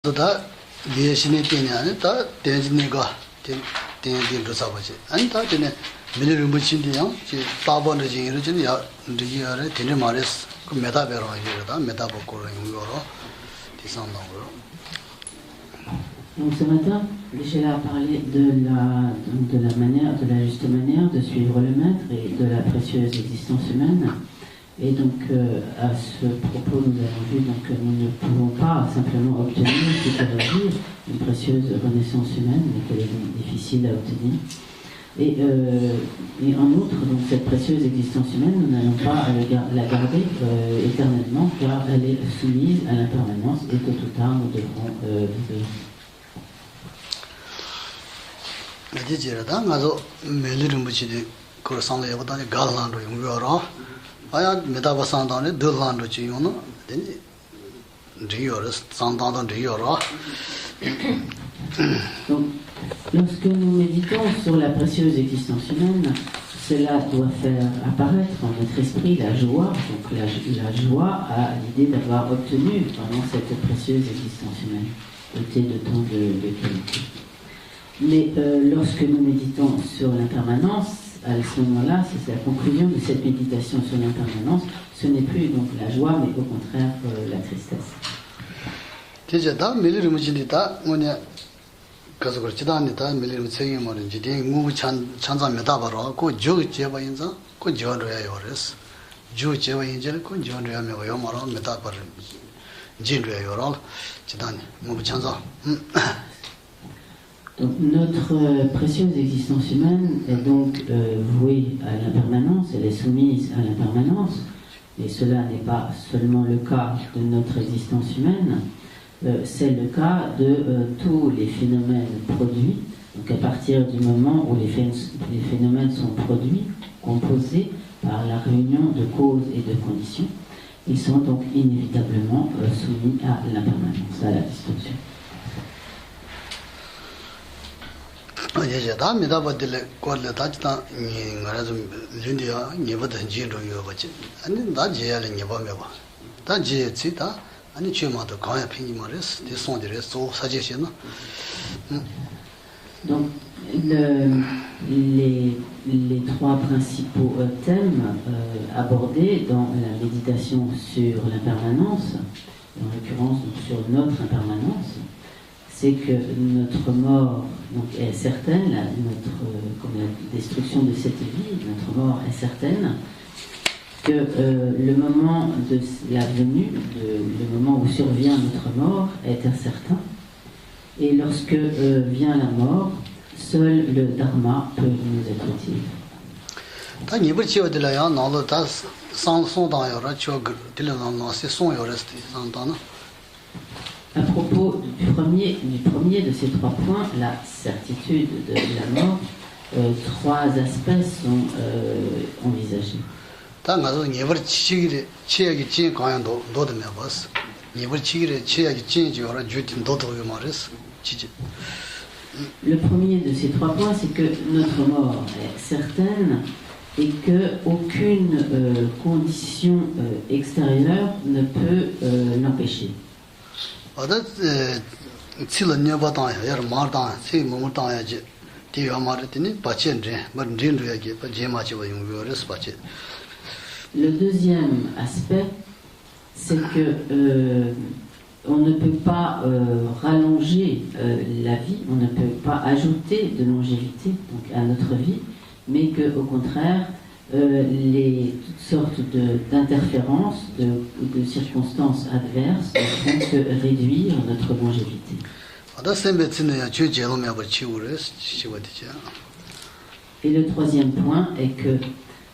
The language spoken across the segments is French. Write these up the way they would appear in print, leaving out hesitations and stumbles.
다 예신이 되냐니 다 대진이가 대진 그 사바지 아니 다 되네 미래를 묻힌디요 지 따번의 진이를 좀 리기아래 되는 말했어 그 메다베로 이거다 메다보고로 이거로 디상나고요. Donc ce matin, Michel a parlé de la manière, de la juste manière de suivre le maître et de la précieuse existence humaine. Et donc, à ce propos, nous avons vu que nous ne pouvons pas simplement obtenir, c'est-à-dire une précieuse renaissance humaine, mais qu'elle est difficile à obtenir. Et en outre, donc, cette précieuse existence humaine, nous n'allons pas la garder éternellement, car elle est soumise à l'impermanence et tôt ou tard, nous devrons vivre. 아야 메다바산다네 들란도 지요노 되니 리어스 산다도 리어라. Donc, lorsque nous méditons sur la précieuse existence humaine, cela doit faire apparaître en notre esprit la joie. Donc, la joie à l'idée d'avoir obtenu vraiment cette précieuse existence humaine, dotée de tant de qualités. Mais lorsque nous méditons sur l'impermanence, à ce moment-là, c'est la conclusion de cette méditation sur l'impermanence, ce n'est plus donc la joie, mais au contraire la tristesse. Donc, notre précieuse existence humaine est donc vouée à l'impermanence, elle est soumise à l'impermanence, et cela n'est pas seulement le cas de notre existence humaine, c'est le cas de tous les phénomènes produits. Donc à partir du moment où les phénomènes sont produits, composés par la réunion de causes et de conditions, ils sont donc inévitablement soumis à l'impermanence, à la distorsion. 예제다 메다바들 거를 다지다 이거라서 륜디야 니버도 진로요 버지 아니 나 제야는 니버메 봐 다지지다 아니 주마도 가야 핑이 말했어 대송들에 소 사제시나. Donc les trois principaux thèmes abordés dans la méditation sur l'impermanence, en l'occurrence sur notre impermanence, c'est que notre mort donc, est certaine, comme la destruction de cette vie, notre mort est certaine, que le moment de la venue, le moment où survient notre mort est incertain, et lorsque vient la mort, seul le dharma peut nous être utile. À propos du premier de ces trois points, la certitude de la mort, trois aspects sont envisagés. Le premier de ces trois points, c'est que notre mort est certaine et qu'aucune condition extérieure ne peut l'empêcher. Le deuxième aspect, c'est que on ne peut pas rallonger la vie, on ne peut pas ajouter de longévité donc, à notre vie, mais qu'au contraire, toutes sortes d'interférences, de circonstances adverses ne font que réduire notre longévité. Et le troisième point est que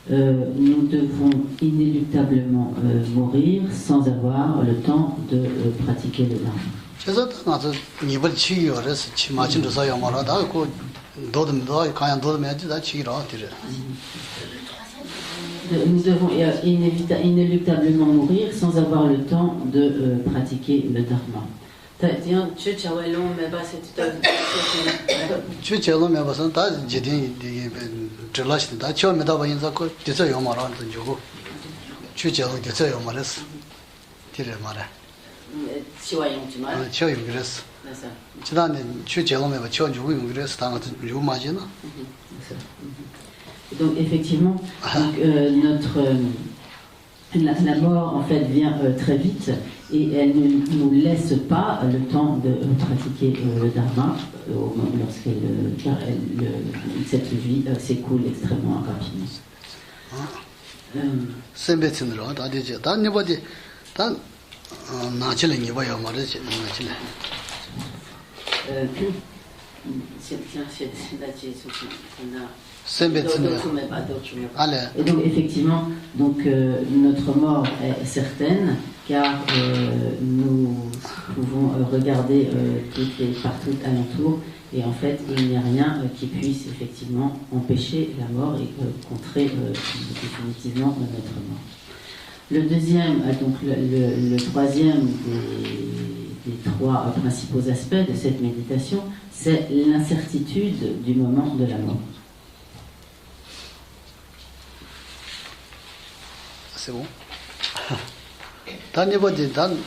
nous devons inéluctablement mourir sans avoir le temps de pratiquer le dharma. Nous devons inéluctablement mourir sans avoir le temps de pratiquer le dharma. 치와 용지만. 치와 용 그랬어. 그래서. 지난해 주 제롬에 봐 치와 주고 용 그랬어. 당한 요 맞이나. Donc effectivement, donc, la mort en fait vient très vite et elle ne nous laisse pas le temps de pratiquer le dharma lorsque cette vie s'écoule extrêmement rapidement. 선배친으로 다 되지. 다 네버디 다 나치는 이봐야 말이지. 나치는. Et donc effectivement, donc, notre mort est certaine car nous pouvons regarder partout alentour et en fait il n'y a rien qui puisse effectivement empêcher la mort et contrer définitivement notre mort. Le deuxième, donc le troisième des trois principaux aspects de cette méditation, c'est l'incertitude du moment de la mort. C'est bon. 단니버디 단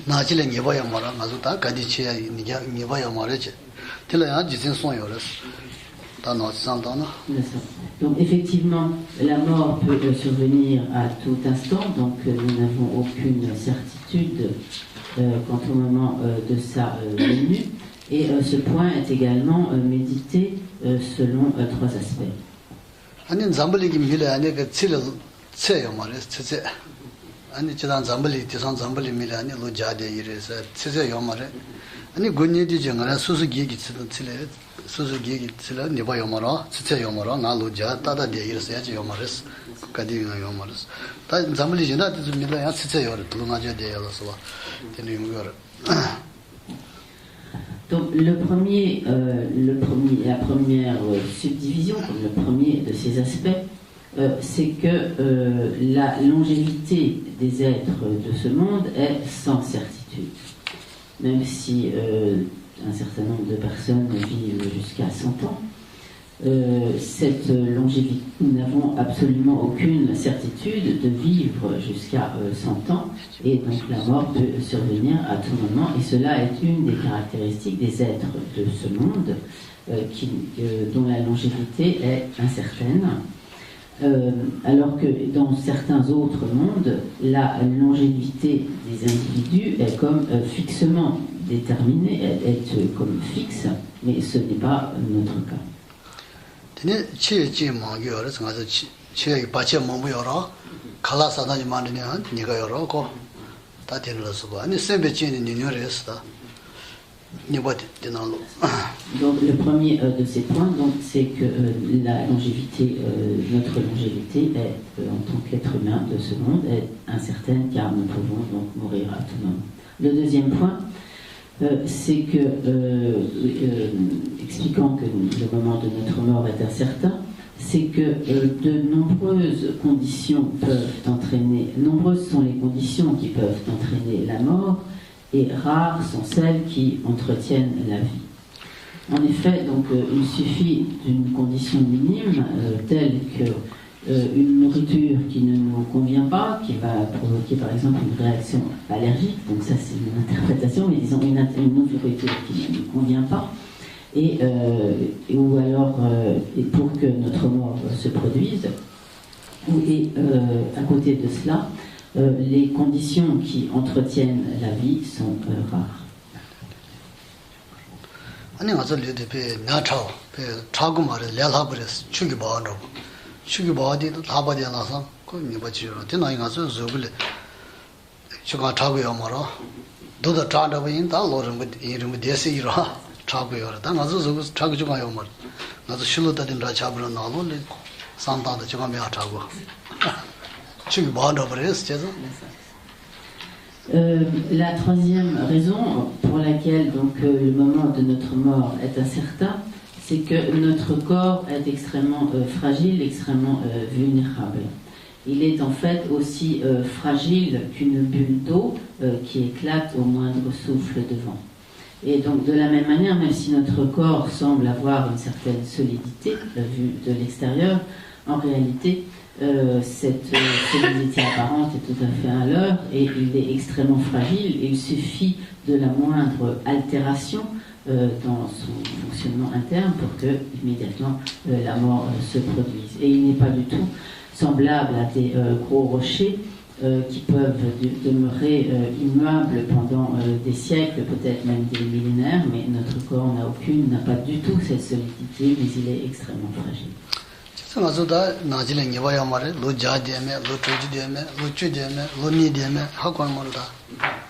나질에 니바야 말아 가서 다 가디치야 니바야 말이지. 틀어야 지신 소요를. 다 노상다나. Donc effectivement, la mort peut survenir à tout instant, donc nous n'avons aucune certitude quant au moment de sa venue. Et ce point est également médité selon trois aspects. 아니 잠블리기 밀에 아니 그 칠요 말이야. 칠세. 아니 지난 잠블리 지산 잠블리 밀에 아니 로자데 이래서 칠세요 말이야. 아니 군니디 정말 수수기기 칠래. 수수기기 칠래 니바요 말아. 칠세요 말아. 나 로자 따다데 이래서 야지 요 말이야. 가디요 말이야. 다 잠블리 지나 좀 밀에 야 칠세요. 둘나제 되어서 와. 되는 거. Donc la première subdivision, le premier de ces aspects, c'est que la longévité des êtres de ce monde est sans certitude. Même si un certain nombre de personnes vivent jusqu'à 100 ans, cette longévité, nous n'avons absolument aucune certitude de vivre jusqu'à 100 ans, et donc la mort peut survenir à tout moment, et cela est une des caractéristiques des êtres de ce monde, dont la longévité est incertaine, alors que dans certains autres mondes, la longévité des individus est comme fixement déterminée, est comme fixe, mais ce n'est pas notre cas. 근데 치지 망겨서 가서 치에 받쳐 먹어요라 칼라사다니 만드냐 네가 열어고 다 되는서 봐 아니 셈베치는 니녀레스다 니버디 되나로. Donc le premier de ces points donc c'est que la longévité notre longévité est en tant qu'être humain de ce monde est incertaine car nous pouvons donc mourir à tout moment. Le deuxième point c'est que, expliquant que le moment de notre mort est incertain, c'est que de nombreuses conditions peuvent entraîner, nombreuses sont les conditions qui peuvent entraîner la mort, et rares sont celles qui entretiennent la vie. En effet, donc, il suffit d'une condition minime, telle que une nourriture qui ne nous convient pas, qui va provoquer par exemple une réaction allergique, donc ça c'est une interprétation, mais disons une nourriture qui ne nous convient pas, ou alors pour que notre mort se produise, et à côté de cela, les conditions qui entretiennent la vie sont rares. 아니 가서 리드페 나차 페 차고 말에 렐하브레스 추기 바로 추기 바디도 다 바디 나서 그 니버지로 되나이 가서 저블 추가 차고요 말아 도다 차다 보인 다 로르 이름 데시로 차고요 다 가서 저거 차고 좀 가요 말 가서 실로다 된다 잡으러 나올래 산다도 저거 매 차고 추기 바로 버렸어 제가. La troisième raison pour laquelle donc, le moment de notre mort est incertain, c'est que notre corps est extrêmement fragile, extrêmement vulnérable. Il est en fait aussi fragile qu'une bulle d'eau qui éclate au moindre souffle de vent. Et donc de la même manière, même si notre corps semble avoir une certaine solidité vue de l'extérieur, en réalité, cette solidité apparente est tout à fait un leurre et il est extrêmement fragile et il suffit de la moindre altération dans son fonctionnement interne pour que immédiatement la mort se produise. Et il n'est pas du tout semblable à des gros rochers qui peuvent demeurer immuables pendant des siècles, peut-être même des millénaires, mais notre corps n'a pas du tout cette solidité, mais il est extrêmement fragile. Sangazuda Najile Nivayamare, Lo Jademe, Lo Tujideme, Lo Chudeme, Lo Nideme, Hakonmaruda,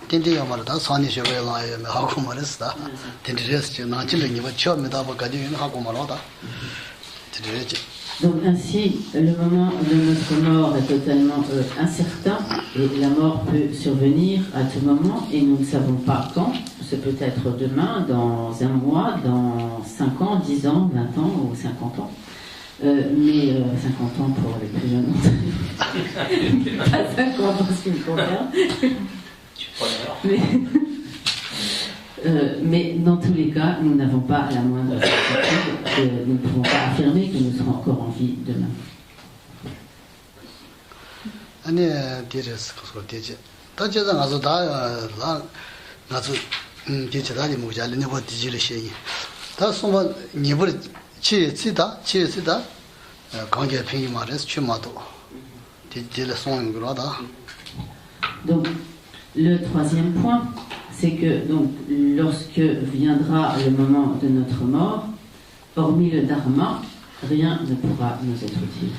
Tindi Yamarada, Sani Shavalayame, Hakomarista, Tindres, Najile Nivacho, Medabakadi, Hakomarada. Donc ainsi, le moment de notre mort est totalement incertain et la mort peut survenir à tout moment et nous ne savons pas quand. C'est peut-être demain, dans un mois, dans 5 ans, 10 ans, 20 ans ou 50 ans. Mais 50 ans pour les plus jeunes. Pas 50 ans ce qui me concerne. Mais dans tous les cas, nous n'avons pas la moindre certitude, nous ne pouvons pas affirmer que nous serons encore en vie demain. Donc, le troisième point, c'est que donc, lorsque viendra le moment de notre mort, hormis le dharma, rien ne pourra nous être utile.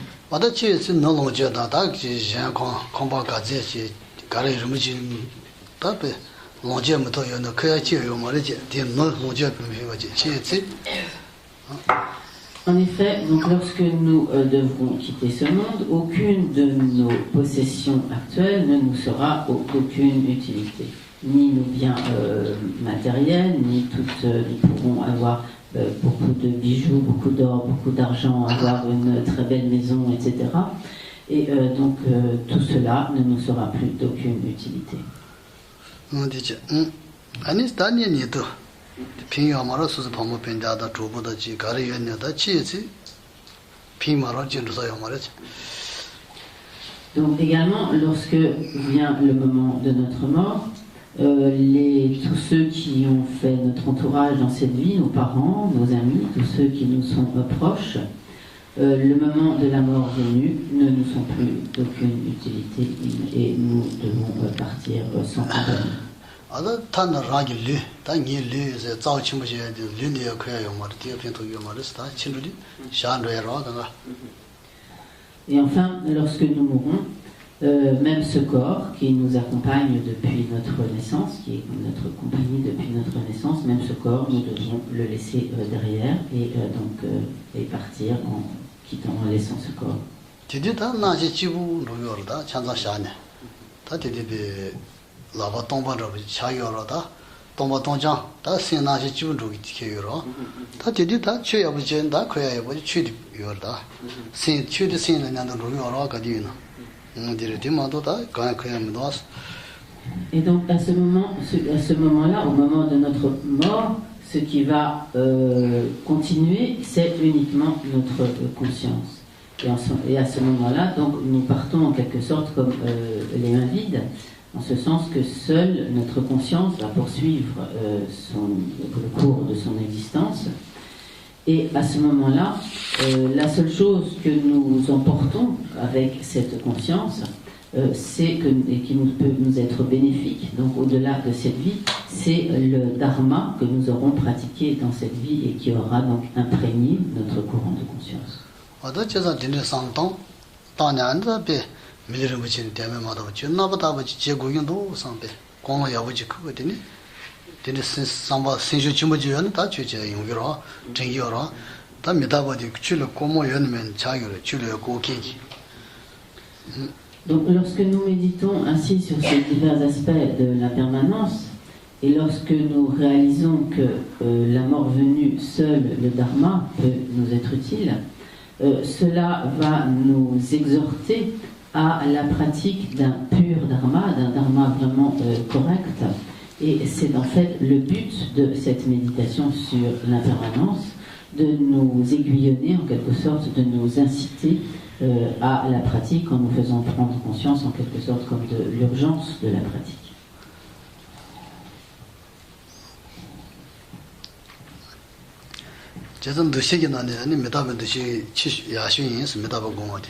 En effet, donc lorsque nous devrons quitter ce monde, aucune de nos possessions actuelles ne nous sera d'aucune utilité. Ni nos biens matériels, ni nous pourrons avoir beaucoup de bijoux, beaucoup d'or, beaucoup d'argent, avoir une très belle maison, etc. Et donc tout cela ne nous sera plus d'aucune utilité. Donc également, lorsque vient le moment de notre mort, tous ceux qui ont fait notre entourage dans cette vie, nos parents, nos amis, tous ceux qui nous sont proches, le moment de la mort venue ne nous sont plus d'aucune utilité et nous devons partir sans compagnie. Et enfin, lorsque nous mourrons, même ce corps qui nous accompagne depuis notre naissance, qui est notre compagnie depuis notre naissance, même ce corps, nous devons le laisser derrière et donc partir en laissant ce corps. Et donc à ce moment-là, au moment de notre mort, ce qui va continuer, c'est uniquement notre conscience. Et à ce moment-là, donc, nous partons en quelque sorte comme les mains vides, en ce sens que seule notre conscience va poursuivre le cours de son existence. Et à ce moment-là, la seule chose que nous emportons avec cette conscience, et qui peut nous être bénéfique, donc au-delà de cette vie, c'est le dharma que nous aurons pratiqué dans cette vie et qui aura donc imprégné notre courant de conscience. Donc lorsque nous méditons ainsi sur ces divers aspects de l'impermanence, et lorsque nous réalisons que la mort venue, seul le dharma peut nous être utile, cela va nous exhorter à la pratique d'un pur dharma, d'un dharma vraiment correct. Et c'est en fait le but de cette méditation sur l'impermanence, de nous aiguillonner en quelque sorte, de nous inciter à la pratique en nous faisant prendre conscience en quelque sorte comme de l'urgence de la pratique. 제전 도시기 나네 아니 메다면 도시 야슈인스 메다바 공어데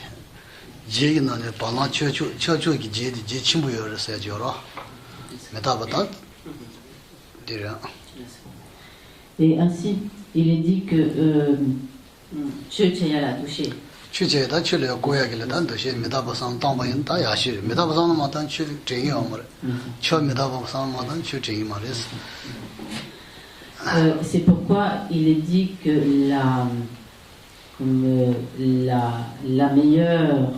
제기 나네 바나 쳐쳐기 제디 제 친구여서 저러 메다바다 디라. Et ainsi, il est dit que Chöchayala touché. 취제다 출려 고야길에 단 도시 메다바상 당바인 다 야슈 메다바상 마단 취 제기 어머 처 메다바상 마단 취 제기 말이스. C'est pourquoi il est dit que la meilleure,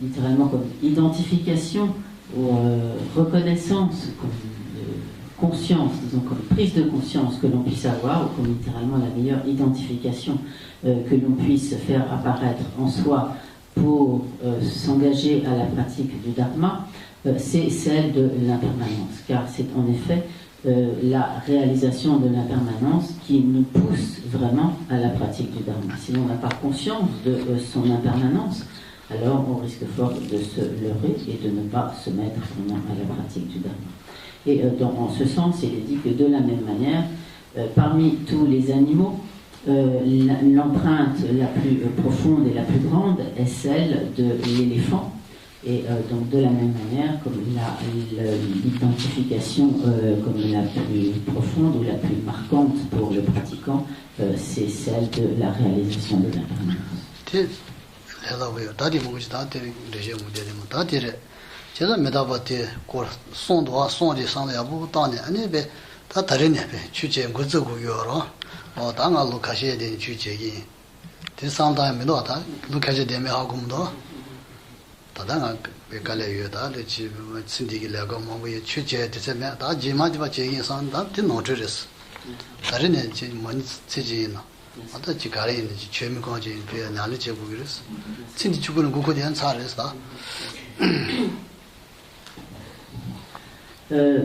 littéralement comme identification ou reconnaissance, comme conscience, disons comme prise de conscience que l'on puisse avoir, ou comme littéralement la meilleure identification que l'on puisse faire apparaître en soi pour s'engager à la pratique du Dharma, c'est celle de l'impermanence, car c'est en effet la réalisation de l'impermanence qui nous pousse vraiment à la pratique du Dharma. Si l'on n'a pas conscience de son impermanence, alors on risque fort de se leurrer et de ne pas se mettre vraiment à la pratique du Dharma. Et en ce sens, il est dit que de la même manière, parmi tous les animaux, l'empreinte la plus profonde et la plus grande est celle de l'éléphant. Et donc de la même manière, comme l'identification comme la plus profonde ou la plus marquante pour le pratiquant, c'est celle de la réalisation de l'impermanence. 다다가 베칼레요다 지 신디기라고 뭐에 취재 되면 다 지마지바 제인선다 뒤노트레스 다른에 지 많이 쓰지나 어떤 지가래 있는 지 최미광지 배 날이 제고 그랬어 신디 죽는 그거 대한 사례다.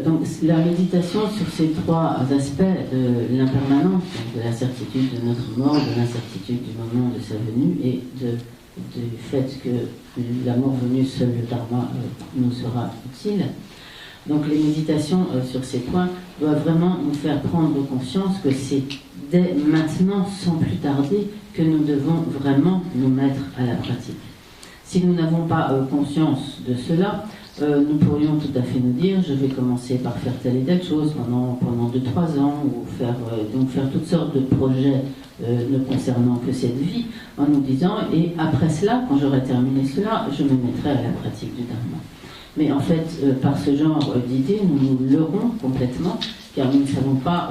Donc la méditation sur ces trois aspects de l'impermanence, de la certitude de notre mort, de l'incertitude du moment de sa venue et du fait que la mort venue, seul le Dharma nous sera utile. Donc les méditations sur ces points doivent vraiment nous faire prendre conscience que c'est dès maintenant, sans plus tarder, que nous devons vraiment nous mettre à la pratique. Si nous n'avons pas conscience de cela, nous pourrions tout à fait nous dire je vais commencer par faire telle et telle chose pendant 2-3 ans ou faire toutes sortes de projets ne concernant que cette vie en nous disant et après cela, quand j'aurai terminé cela, je me mettrai à la pratique du Dharma. Mais en fait, par ce genre d'idée, nous nous leurrons complètement car nous ne savons pas,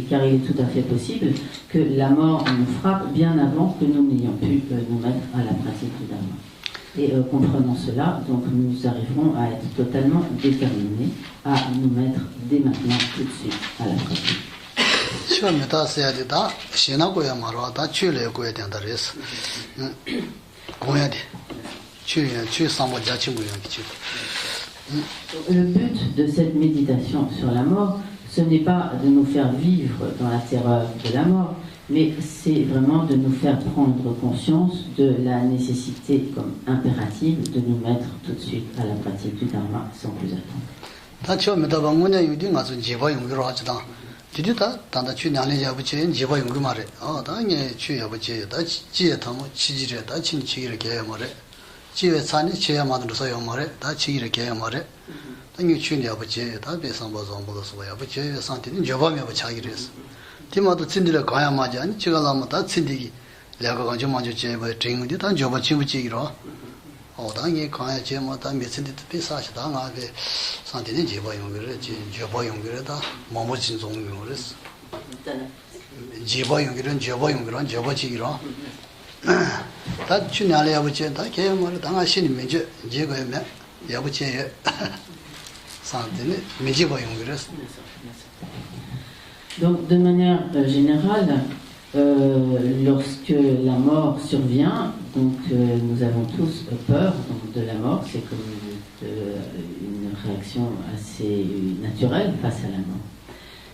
car il est tout à fait possible que la mort nous frappe bien avant que nous n'ayons pu nous mettre à la pratique du Dharma. Et comprenant cela, donc nous arriverons à être totalement déterminés à nous mettre dès maintenant tout de suite à la pratique. Le but de cette méditation sur la mort, ce n'est pas de nous faire vivre dans la terreur de la mort, mais c'est vraiment de nous faire prendre conscience de la nécessité comme impérative de nous mettre tout de suite à la pratique du Dharma sans plus attendre. 티마도 친디를 가야 맞지 아니 지가 나마다 친디기 내가 가지고 먼저 제바 딩디 단 저바 친구지기로 당이 가야 제마다 미친디 비싸시 당하게 상태는 제바 용기를 제바 용기를다 뭐뭐진 종용을했어 제바 용기는 제바 용기란 제바지기로 다 주냐래 아버지 다 개말 당하시니 민주 제거면 아버지 상태는 미제바 용기랬어. Donc, de manière générale, lorsque la mort survient, donc nous avons tous peur donc, de la mort, c'est comme une réaction assez naturelle face à la mort.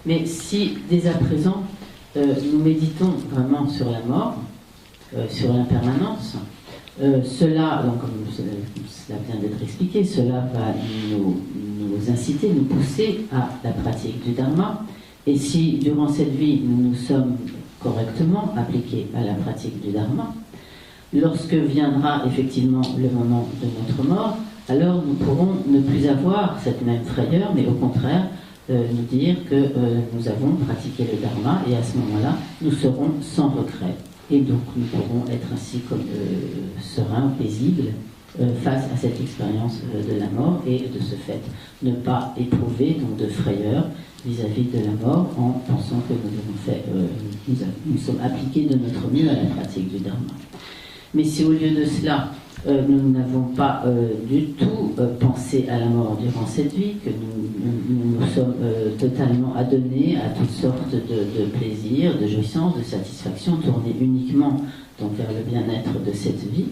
Mais si dès à présent nous méditons vraiment sur la mort, sur l'impermanence. Cela, donc, comme cela vient d'être expliqué, cela va nous inciter, nous pousser à la pratique du Dharma. Et si durant cette vie nous nous sommes correctement appliqués à la pratique du Dharma, lorsque viendra effectivement le moment de notre mort, alors nous pourrons ne plus avoir cette même frayeur, mais au contraire nous dire que nous avons pratiqué le Dharma, et à ce moment-là nous serons sans regret. Et donc nous pourrons être ainsi comme sereins, paisibles face à cette expérience de la mort, et de ce fait ne pas éprouver donc, de frayeur vis-à-vis de la mort en pensant que nous sommes appliqués de notre mieux à la pratique du Dharma. Mais si au lieu de cela, nous n'avons pas du tout pensé à la mort durant cette vie, que nous sommes totalement adonnés à toutes sortes de plaisirs, de jouissances, de satisfactions, tournés uniquement donc, vers le bien-être de cette vie,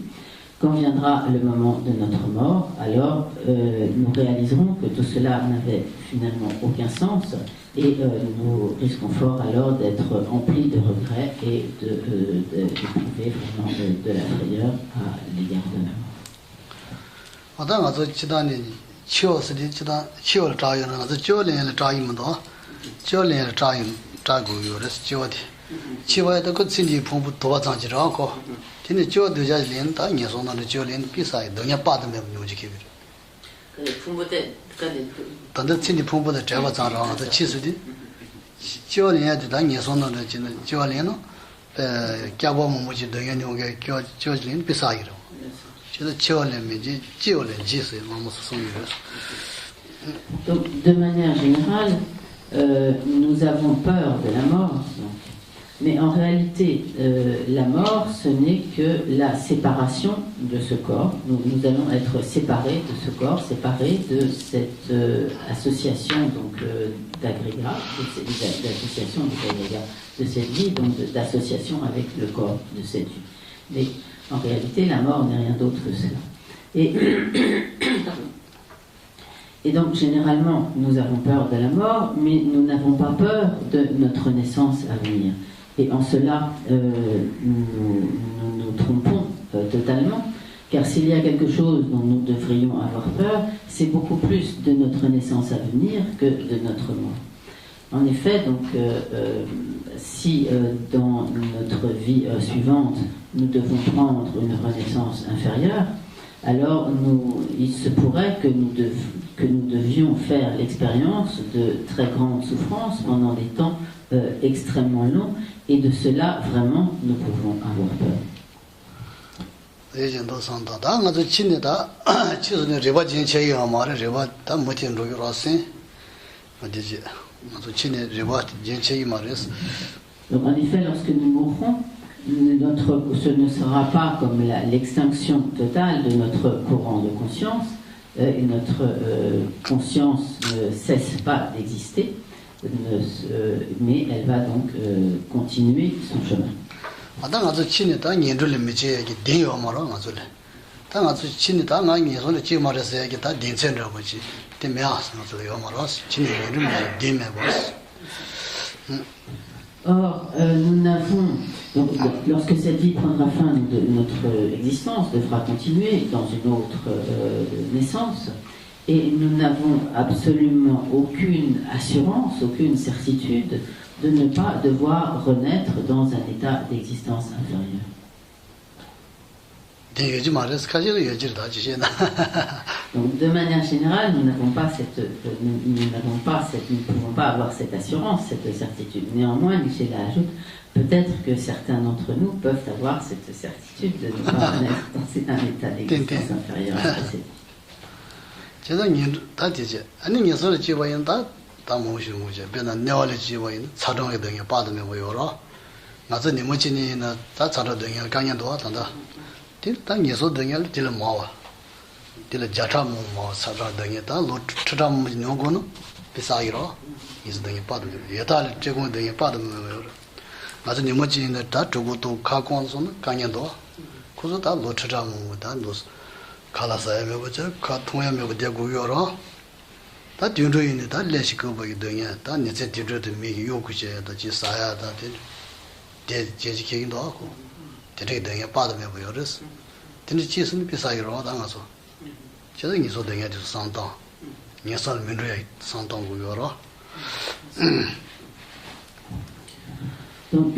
quand viendra le moment de notre mort, alors nous réaliserons que tout cela n'avait finalement aucun sens, et nous risquons fort alors d'être emplis de regrets et d'éprouver vraiment de la frayeur à l'égard de la mort. Tini jo doja len ta nye so na jo len pisa donya pa de me nyoji ke bir tanda tini phumbu de java za ra da chi su di jo len ya da nye so na de jin jo len no kya bo mo ji donya nyo ge kyo jo len pisa yi ro ji de jo len me ji jo len ji su ma mo so yi ro. Donc de manière générale nous avons peur de la mort. Mais en réalité, la mort, ce n'est que la séparation de ce corps. Nous allons être séparés de ce corps, séparés de cette association d'agrégats, d'association de cette vie, donc d'association avec le corps de cette vie. Mais en réalité, la mort n'est rien d'autre que cela. Et donc, généralement, nous avons peur de la mort, mais nous n'avons pas peur de notre naissance à venir. Et en cela, nous trompons totalement, car s'il y a quelque chose dont nous devrions avoir peur, c'est beaucoup plus de notre naissance à venir que de notre mort. En effet, donc, si dans notre vie suivante, nous devons prendre une renaissance inférieure, alors il se pourrait que nous devions faire l'expérience de très grandes souffrances pendant des temps extrêmement longs, et de cela, vraiment, nous pouvons avoir peur. Donc, en effet, lorsque nous mourrons, ce ne sera pas comme l'extinction totale de notre courant de conscience, et notre conscience ne cesse pas d'exister, mais elle va donc continuer son chemin. Or, nous n'avons, donc, lorsque cette vie prendra fin, notre existence devra continuer dans une autre naissance, et nous n'avons absolument aucune assurance, aucune certitude de ne pas devoir renaître dans un état d'existence inférieure. Donc, de manière générale, nous ne pouvons pas avoir cette assurance, cette certitude. Néanmoins, Michel ajoute, peut-être que certains d'entre nous peuvent avoir cette certitude de ne pas renaître dans un état d'existence inférieure à cette. 다 딘조인데 다 레시코버기 등에 다 니제 딘조도 미 요구제도 지 사야다 데 제지 계긴도 하고 되게 등에 빠르면 보여졌어. 근데 지수는 비싸기로 당가서 저도 이소 등에 좀 상당 예산 면에 상당 고요로 Donc,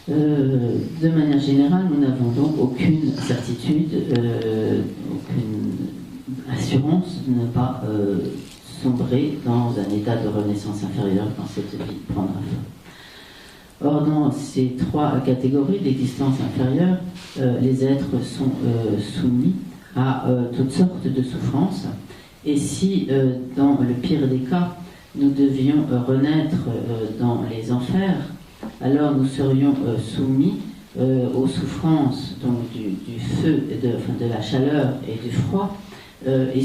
de manière générale, nous n'avons donc aucune certitude, aucune assurance de ne pas sombrer dans un état de renaissance inférieure quand cette vie prendra fin. Or, dans ces trois catégories d'existence inférieure, les êtres sont soumis à toutes sortes de souffrances. Et si, dans le pire des cas, nous devions renaître dans les enfers, alors nous serions soumis aux souffrances donc, du feu, de la chaleur et du froid, et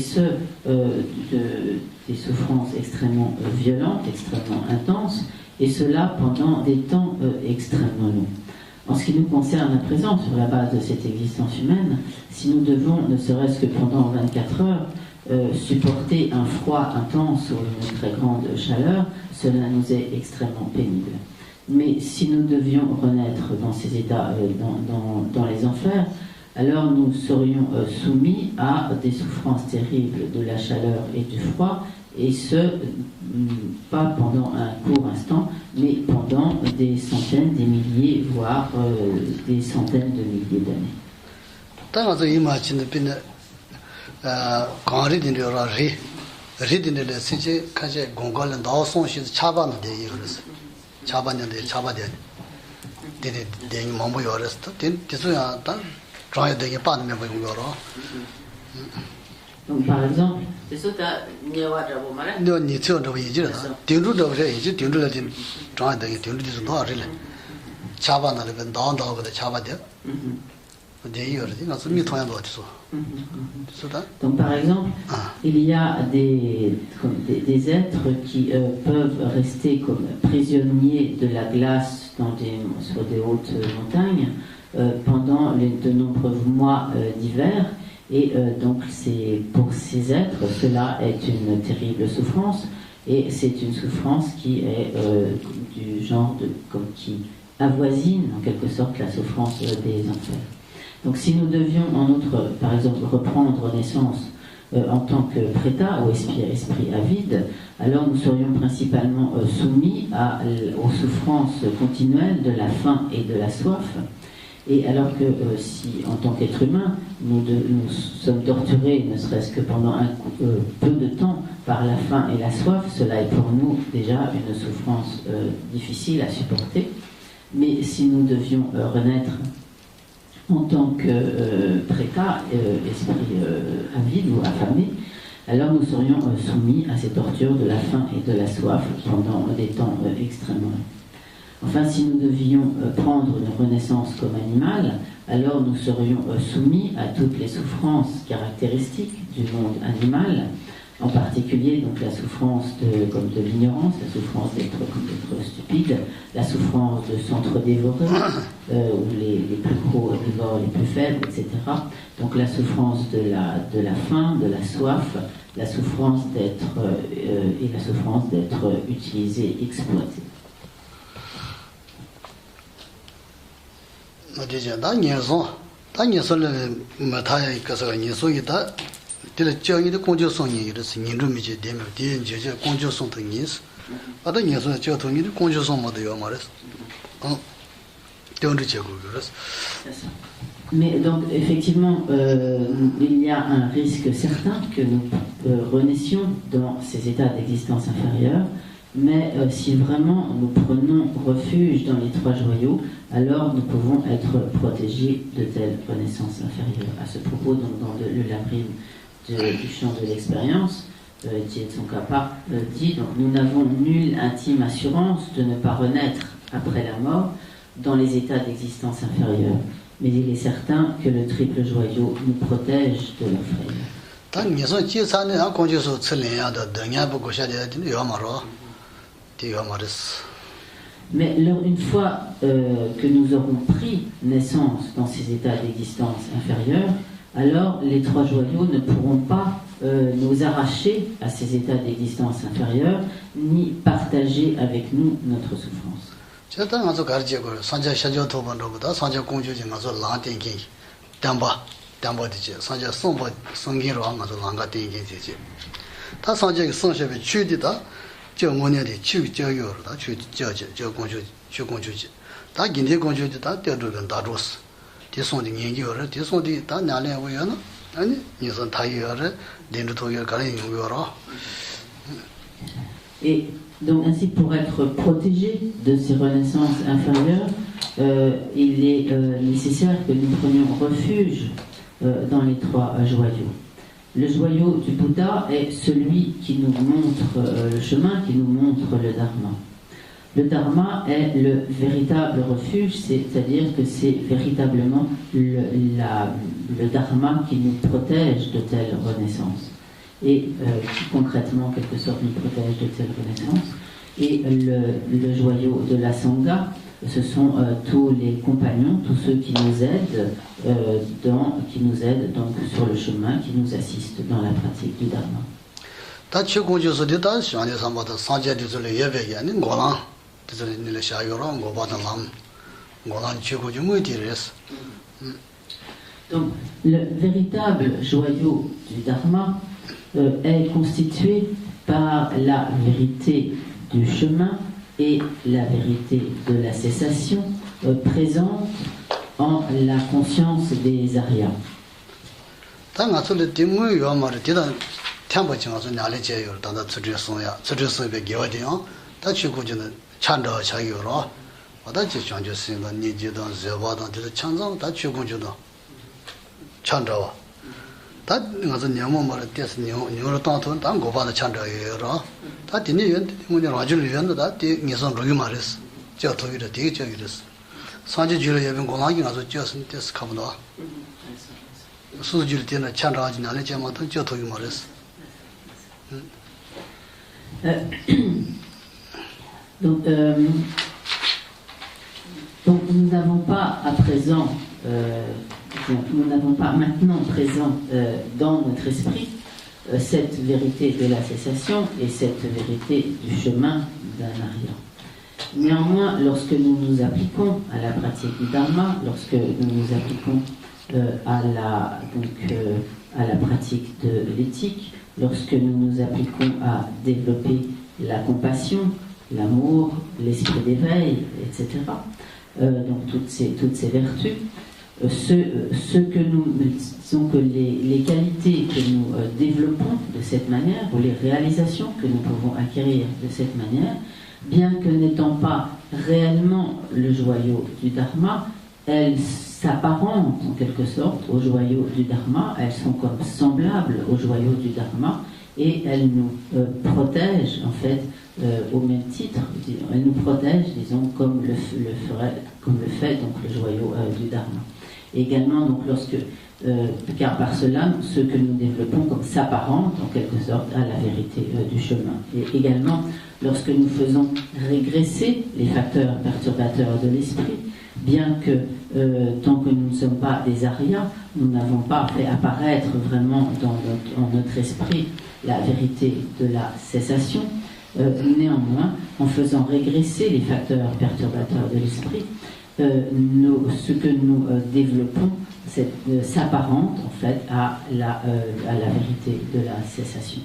des souffrances extrêmement violentes, extrêmement intenses, et cela pendant des temps extrêmement longs. En ce qui nous concerne à présent, sur la base de cette existence humaine, si nous devons, ne serait-ce que pendant 24 heures, supporter un froid intense ou une très grande chaleur, cela nous est extrêmement pénible. Mais si nous devions renaître dans ces états, dans les enfers, alors nous serions soumis à des souffrances terribles de la chaleur et du froid, et ce, pas pendant un court instant, mais pendant des centaines, des milliers, voire des centaines de milliers d'années. Donc par exemple, c'est ça tu nyewa drabo mala no ni tso do yi jira dingru do je yi dingru la din zhang de dingru de zo da rile chaba na le ben da da de chaba de donc par exemple, il y a des êtres qui peuvent rester comme prisonniers de la glace sur des hautes montagnes pendant de nombreux mois d'hiver. Et donc pour ces êtres, cela est une terrible souffrance. Et c'est une souffrance qui est du genre qui avoisine en quelque sorte la souffrance des enfers. Donc si nous devions en outre, par exemple, reprendre naissance en tant que préta ou esprit avide, alors nous serions principalement soumis aux souffrances continuelles de la faim et de la soif. Et alors que si, en tant qu'être humain, nous sommes torturés, ne serait-ce que pendant peu de temps, par la faim et la soif, cela est pour nous déjà une souffrance difficile à supporter. Mais si nous devions renaître en tant que préta, esprit avide ou affamé, alors nous serions soumis à ces tortures de la faim et de la soif pendant des temps extrêmement longs. Enfin, si nous devions prendre une renaissance comme animal, alors nous serions soumis à toutes les souffrances caractéristiques du monde animal, en particulier donc la souffrance de l'ignorance, la souffrance d'être stupide, la souffrance de s'entre-dévorer, ou les plus gros dévorent les plus faibles, etc. Donc la souffrance de la faim, de la soif, la souffrance d'être et la souffrance d'être utilisé, exploité. Mais donc effectivement, il y a un risque certain que nous renaissions dans ces états d'existence inférieure, mais si vraiment nous prenons refuge dans les trois joyaux, alors nous pouvons être protégés de telles renaissances inférieures. À ce propos, donc, dans le labyrinthe du champ de l'expérience, Jie Tsongkhapa dit donc, nous n'avons nulle intime assurance de ne pas renaître après la mort dans les états d'existence inférieure, mais il est certain que le triple joyau nous protège de leur frayeur. Mais une fois que nous aurons pris naissance dans ces états d'existence inférieure, alors les trois joyaux ne pourront pas nous arracher à ces états d'existence inférieure, ni partager avec nous notre souffrance. Et donc ainsi, pour être protégé de ces renaissances inférieures, il est nécessaire que nous prenions refuge dans les trois joyaux. Le joyau du Bouddha est celui qui nous montre le chemin, qui nous montre le Dharma. Le Dharma est le véritable refuge, c'est-à-dire que c'est véritablement le Dharma qui nous protège de telles renaissances. Et qui concrètement, en quelque sorte, nous protège de telles renaissances. Et le joyau de la Sangha, ce sont tous les compagnons, tous ceux qui nous aident, donc sur le chemin, qui nous assistent dans la pratique du Dharma. Donc, le véritable joyau du Dharma est constitué par la vérité du chemin et la vérité de la cessation présente en la conscience des Aryas. Donc nous n'avons pas à présent, nous n'avons pas maintenant présent dans notre esprit cette vérité de la cessation et cette vérité du chemin d'un Arya. Néanmoins, lorsque nous nous appliquons à la pratique du Dharma, lorsque nous nous appliquons à la pratique de l'éthique, lorsque nous nous appliquons à développer la compassion, l'amour, l'esprit d'éveil, etc., donc toutes ces vertus, disons que les qualités que nous développons de cette manière, ou les réalisations que nous pouvons acquérir de cette manière, bien que n'étant pas réellement le joyau du Dharma, elles s'apparentent en quelque sorte au joyau du Dharma, elles sont comme semblables au joyau du Dharma, et elles nous protègent en fait au même titre, elles nous protègent, disons, comme le fait donc le joyau du Dharma. Et également, donc, car par cela, ce que nous développons comme s'apparente en quelque sorte à la vérité du chemin. Et également, lorsque nous faisons régresser les facteurs perturbateurs de l'esprit, bien que tant que nous ne sommes pas des Aryas, nous n'avons pas fait apparaître vraiment en notre esprit la vérité de la cessation. Néanmoins, en faisant régresser les facteurs perturbateurs de l'esprit, ce que nous développons s'apparente en fait à la vérité de la cessation.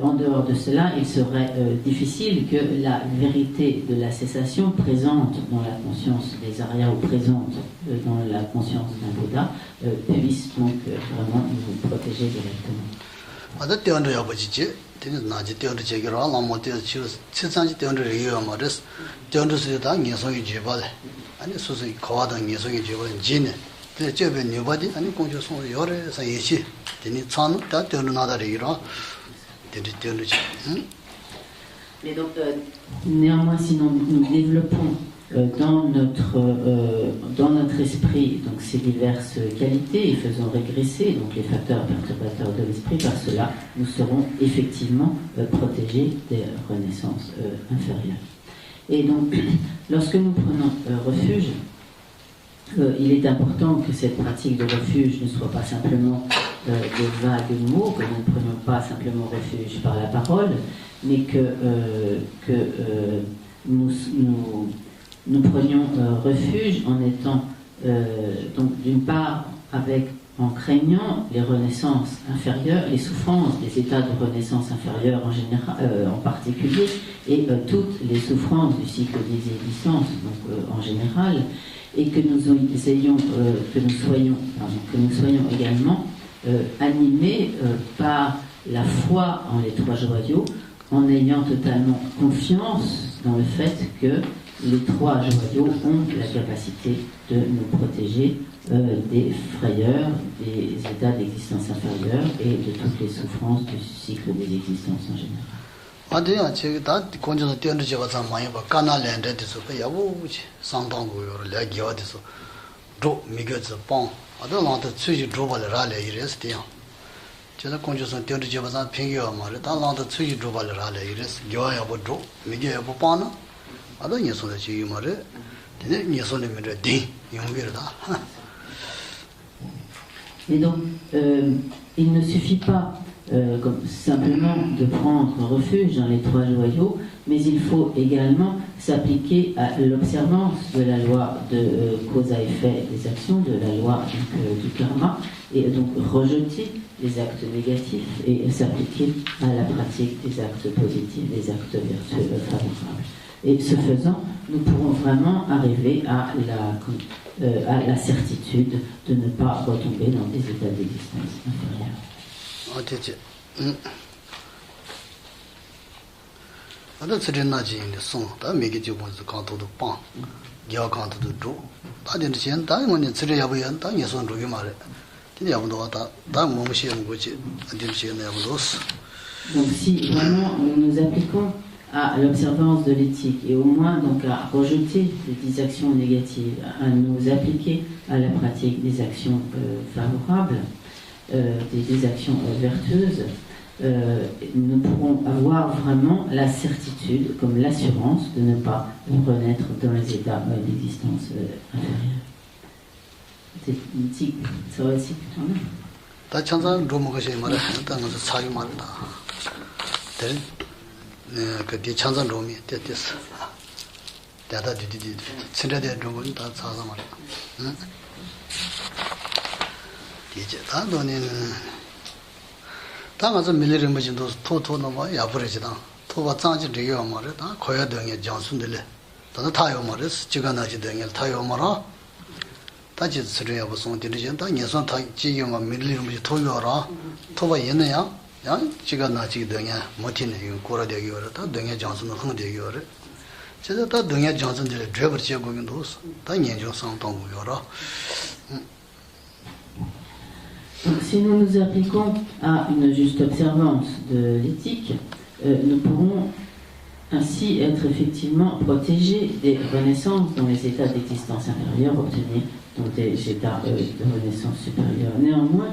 En dehors de cela, il serait difficile que la vérité de la cessation présente dans la conscience des Aryas ou présente dans la conscience d'un Bouddha puisse donc vraiment nous protéger directement. Mais donc, néanmoins, si nous développons dans notre esprit donc ces diverses qualités et faisons régresser donc les facteurs perturbateurs de l'esprit, par cela nous serons effectivement protégés des renaissances inférieures. Et donc, lorsque nous prenons refuge, il est important que cette pratique de refuge ne soit pas simplement de vagues mots, que nous ne prenions pas simplement refuge par la parole, mais que nous prenions refuge en étant, donc d'une part, en craignant les renaissances inférieures, les souffrances des états de renaissance inférieure en général, en particulier, et toutes les souffrances du cycle des existences, donc en général, et que nous soyons également animés par la foi en les trois joyaux, en ayant totalement confiance dans le fait que les trois joyaux ont la capacité de nous protéger des frayeurs, des états d'existence inférieure et de toutes les souffrances du cycle des existences en général. Et donc, il ne suffit pas simplement de prendre refuge dans les trois joyaux, mais il faut également s'appliquer à l'observance de la loi de cause à effet des actions, de la loi du karma, et donc rejeter les actes négatifs et s'appliquer à la pratique des actes positifs, des actes vertueux favorables. Et ce faisant, nous pourrons vraiment arriver à la certitude de ne pas retomber dans des états d'existence inférieurs. Donc si vraiment nous nous appliquons à l'observance de l'éthique et au moins donc à rejeter des actions négatives, à nous appliquer à la pratique des actions favorables, des actions vertueuses, nous pourrons avoir vraiment la certitude, comme l'assurance, de ne pas renaître dans les états d'existence inférieure. C'est ça va aussi 그 찬산 롬이 됐댔어. 대다 디디디 친다대 롬은 다 사서 말이야. 응? 이제 다도는 당가서 밀리를 뭐진도 토토는 뭐 야부러지다. 토가 장지 되게 말이야. 다 거야 등에 장순들래. 다 타요 말이야. 지가 나지 등에 타요 말아. 다지 쓰려야 무슨 되지. 다 예선 타 지경아 밀리를 뭐 토요라. 토가 있느냐? 야, 지가 나지 등에 못이네. 이거 고라되기 어렵다. 등에 장순은 흥되기 어렵. 제가 다 등에 장순들 드레버 제공도 다 연구 상담 요라. Donc, si nous nous appliquons à une juste observance de l'éthique, nous pourrons ainsi être effectivement protégés des renaissances dans les états d'existence inférieure, obtenir dans des états de renaissance supérieure. Néanmoins,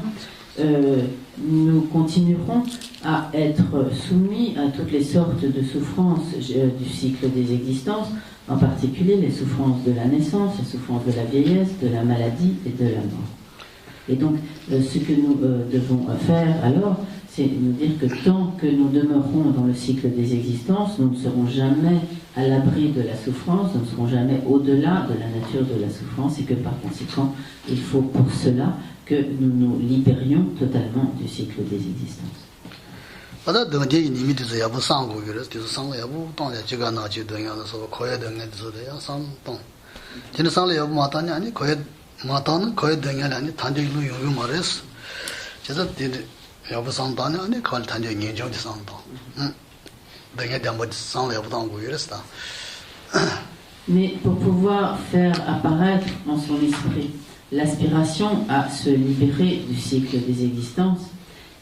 nous continuerons à être soumis à toutes les sortes de souffrances du cycle des existences, en particulier les souffrances de la naissance, les souffrances de la vieillesse, de la maladie et de la mort. Et donc, ce que nous devons faire alors, c'est nous dire que tant que nous demeurons dans le cycle des existences, nous ne serons jamais à l'abri de la souffrance, nous ne serons jamais au-delà de la nature de la souffrance, et que par conséquent, il faut pour cela que nous nous libérions totalement du cycle des existences. 마타는 거의 등에는 아니 단적으로 요요 말했어. 제가 여부 상담이 아니 걸 단적 인정도 상담. 등에 담아 상을 여부당 고이랬다. Mais pour pouvoir faire apparaître en son esprit l'aspiration à se libérer du cycle des existences,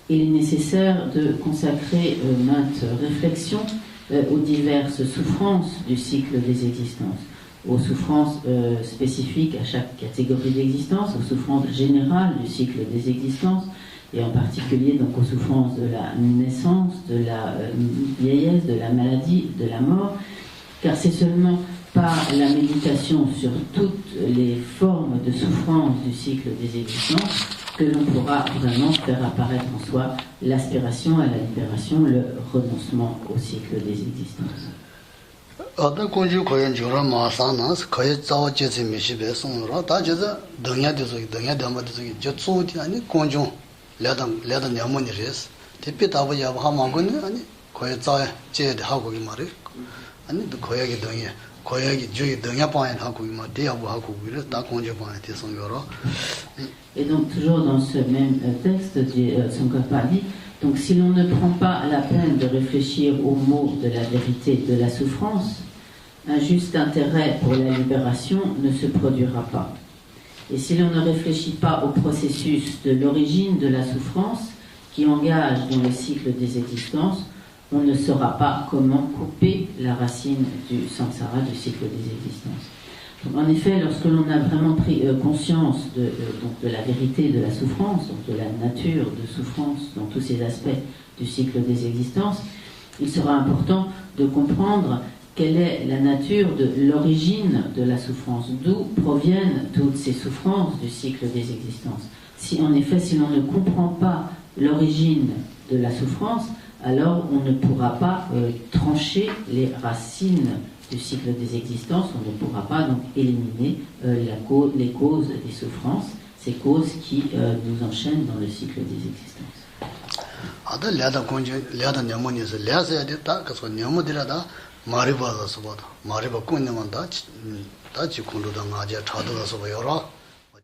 il est nécessaire de consacrer maintes réflexions aux diverses souffrances du cycle des existences, aux souffrances spécifiques à chaque catégorie d'existence, aux souffrances générales du cycle des existences, et en particulier donc aux souffrances de la naissance, de la vieillesse, de la maladie, de la mort, car c'est seulement par la méditation sur toutes les formes de souffrance du cycle des existences que l'on pourra vraiment faire apparaître en soi l'aspiration à la libération, le renoncement au cycle des existences. 어떤 공주 고연 저런 마사나스 거의 자와 제시 미시베 송으로 다 저자 등야되서 등야되면서 저 소디 아니 공주 레다 냐모니레스 대피 답이 하마고는 아니 거의 자 제대 하고 이 말이 아니 거야기 등야 거야기 주의 등야 방에 하고 이 말 대하고 하고 이래 다 공주 방에 대해서 여러 Et donc toujours dans ce même texte du Tsongkhapa dit, donc si l'on ne prend pas la peine de réfléchir aux mots de la vérité de la souffrance, un juste intérêt pour la libération ne se produira pas. Et si l'on ne réfléchit pas au processus de l'origine de la souffrance qui engage dans le cycle des existences, on ne saura pas comment couper la racine du samsara, du cycle des existences. Donc, en effet, lorsque l'on a vraiment pris conscience de la vérité de la souffrance, donc de la nature de souffrance dans tous ces aspects du cycle des existences, il sera important de comprendre quelle est la nature de l'origine de la souffrance, d'où proviennent toutes ces souffrances du cycle des existences. Si en effet, si l'on ne comprend pas l'origine de la souffrance, alors on ne pourra pas trancher les racines du cycle des existences, on ne pourra pas donc éliminer les causes des souffrances, ces causes qui nous enchaînent dans le cycle des existences. 마리바다 소바다 마리바 kunyaman da chi kundu da ngaja chadu da soba yora